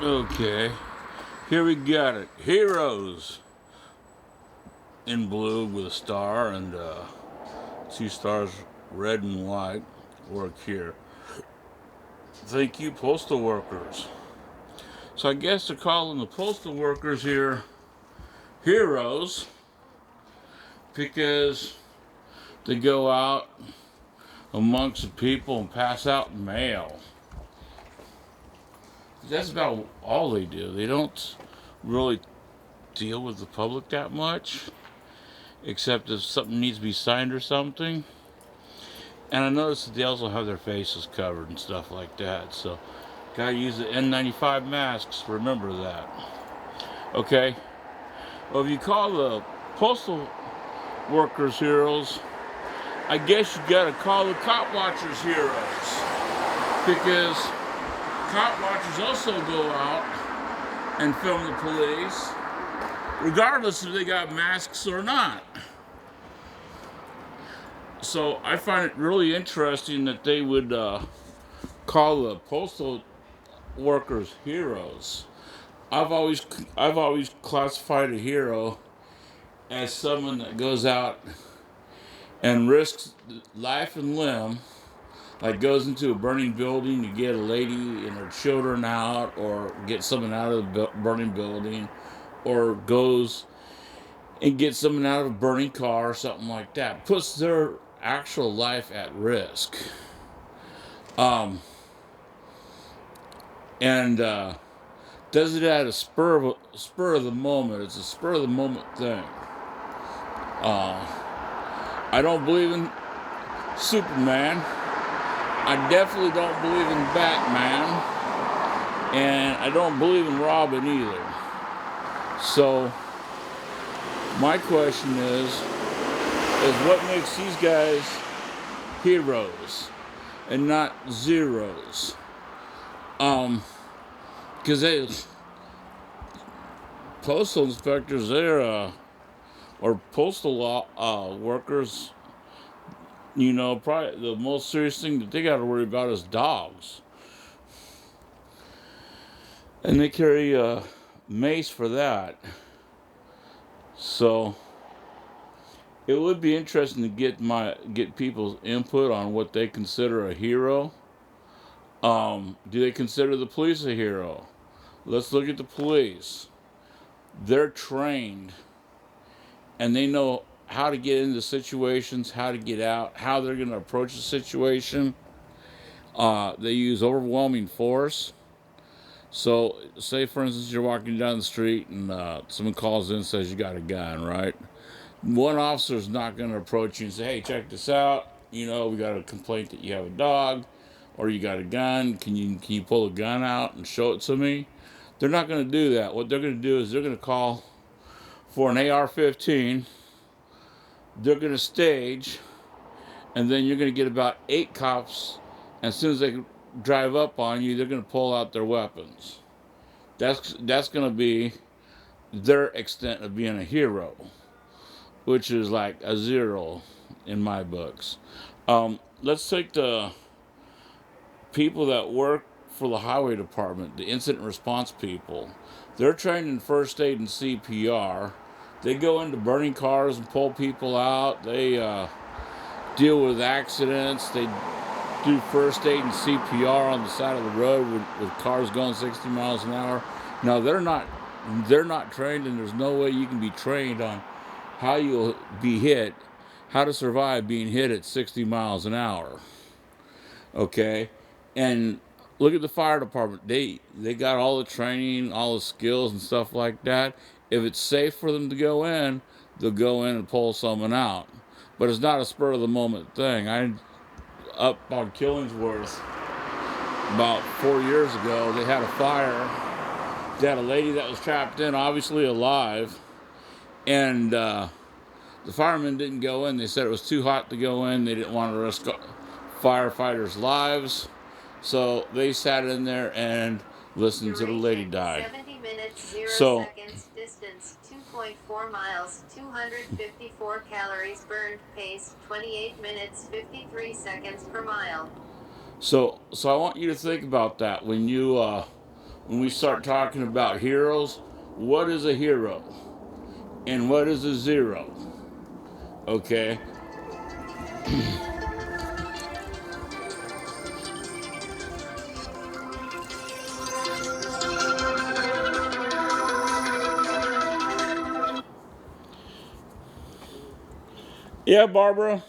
Okay, here we got it. Heroes in blue with a star and two stars red and white work here. Thank you, postal workers. So I guess they're calling the postal workers here heroes because they go out amongst the people and pass out mail. That's about all they do. They don't really deal with the public that much, except if something needs to be signed or something. And I noticed that they also have their faces covered and stuff like that. So, gotta use the N95 masks. Remember that. Okay? Well, if you call the postal workers heroes, I guess you gotta call the cop watchers heroes. Because cop watchers also go out and film the police, regardless if they got masks or not. So I find it really interesting that they would call the postal workers heroes. I've always I've always classified a hero as someone that goes out and risks life and limb, like goes into a burning building to get a lady and her children out, or get someone out of the burning building, or goes and gets someone out of a burning car or something like that. Puts their actual life at risk. Um, and does it at a spur of the moment. It's a spur of the moment thing. Uh, I don't believe in Superman. I definitely don't believe in Batman, and I don't believe in Robin either. So my question is what makes these guys heroes and not zeros? Because they postal inspectors, they're or postal law workers, probably the most serious thing that they got to worry about is dogs, and they carry a mace for that. So it would be interesting to get people's input on what they consider a hero. Do they consider the police a hero? Let's look at the police. They're trained and they know how to get into situations, how to get out, how they're going to approach a situation. They use overwhelming force. So, say for instance, you're walking down the street and someone calls in and says you got a gun, right? One officer's not going to approach you and say, hey, check this out. We got a complaint that you have a dog or you got a gun. Can you pull a gun out and show it to me? They're not going to do that. What they're going to do is they're going to call for an AR-15. They're going to stage, and then you're going to get about 8 cops. And as soon as they drive up on you, they're going to pull out their weapons. That's going to be their extent of being a hero, which is like a zero in my books. Let's take the people that work for the highway department, the incident response people. They're trained in first aid and CPR. They go into burning cars and pull people out. They deal with accidents. They do first aid and CPR on the side of the road with cars going 60 miles an hour. Now they're not trained, and there's no way you can be trained on how you'll be hit, how to survive being hit at 60 miles an hour. Okay? And look at the fire department. They got all the training, all the skills and stuff like that. If it's safe for them to go in, they'll go in and pull someone out. But it's not a spur of the moment thing. I up on Killingsworth about 4 years ago, they had a fire. They had a lady that was trapped in, obviously alive, and the firemen didn't go in. They said it was too hot to go in. They didn't want to risk firefighters' lives, so they sat in there and listened to the lady die. 70 minutes, 0 So, seconds, distance 2.4 miles, 254 calories burned, pace 28 minutes, 53 seconds per mile. so I want you to think about that when when we start talking about heroes, what is a hero and what is a zero? Okay? Yeah, Barbara.